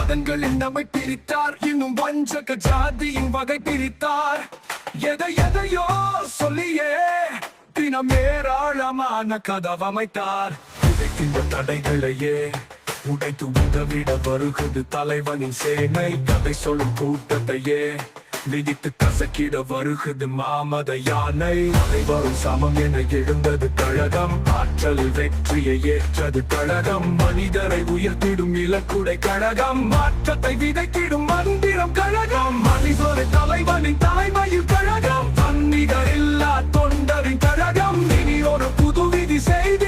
மதங்களின் நம்மை பிரித்தார், இன்னும் வஞ்சக ஜாதியின் வகை பிரித்தார். எதையோ சொல்லியே தினம் ஏராளமான கதவமைத்தார். உடைக்கின்ற தடைகளையே உடைத்து உதவிட வருகிறது தலைவனின் சேனை. கதை சொல்லும் கூட்டத்தையே விதித்து கசக்கிட வருகிறது மாமத யானை. அனைவரும் சமம் என எழுந்தது கழகம், ஆற்றல் வெற்றியை ஏற்றது கழகம். மனிதரை உயர்த்திடும் இலக்குடை கழகம், மாற்றத்தை விதைத்திடும் மந்திரம் கழகம். மனிதரை தலைவனின் தலைமையில் கழகம், தன்னிகர் இல்லா தொண்டரின் கழகம். இனி ஒரு புது விதி செய்தி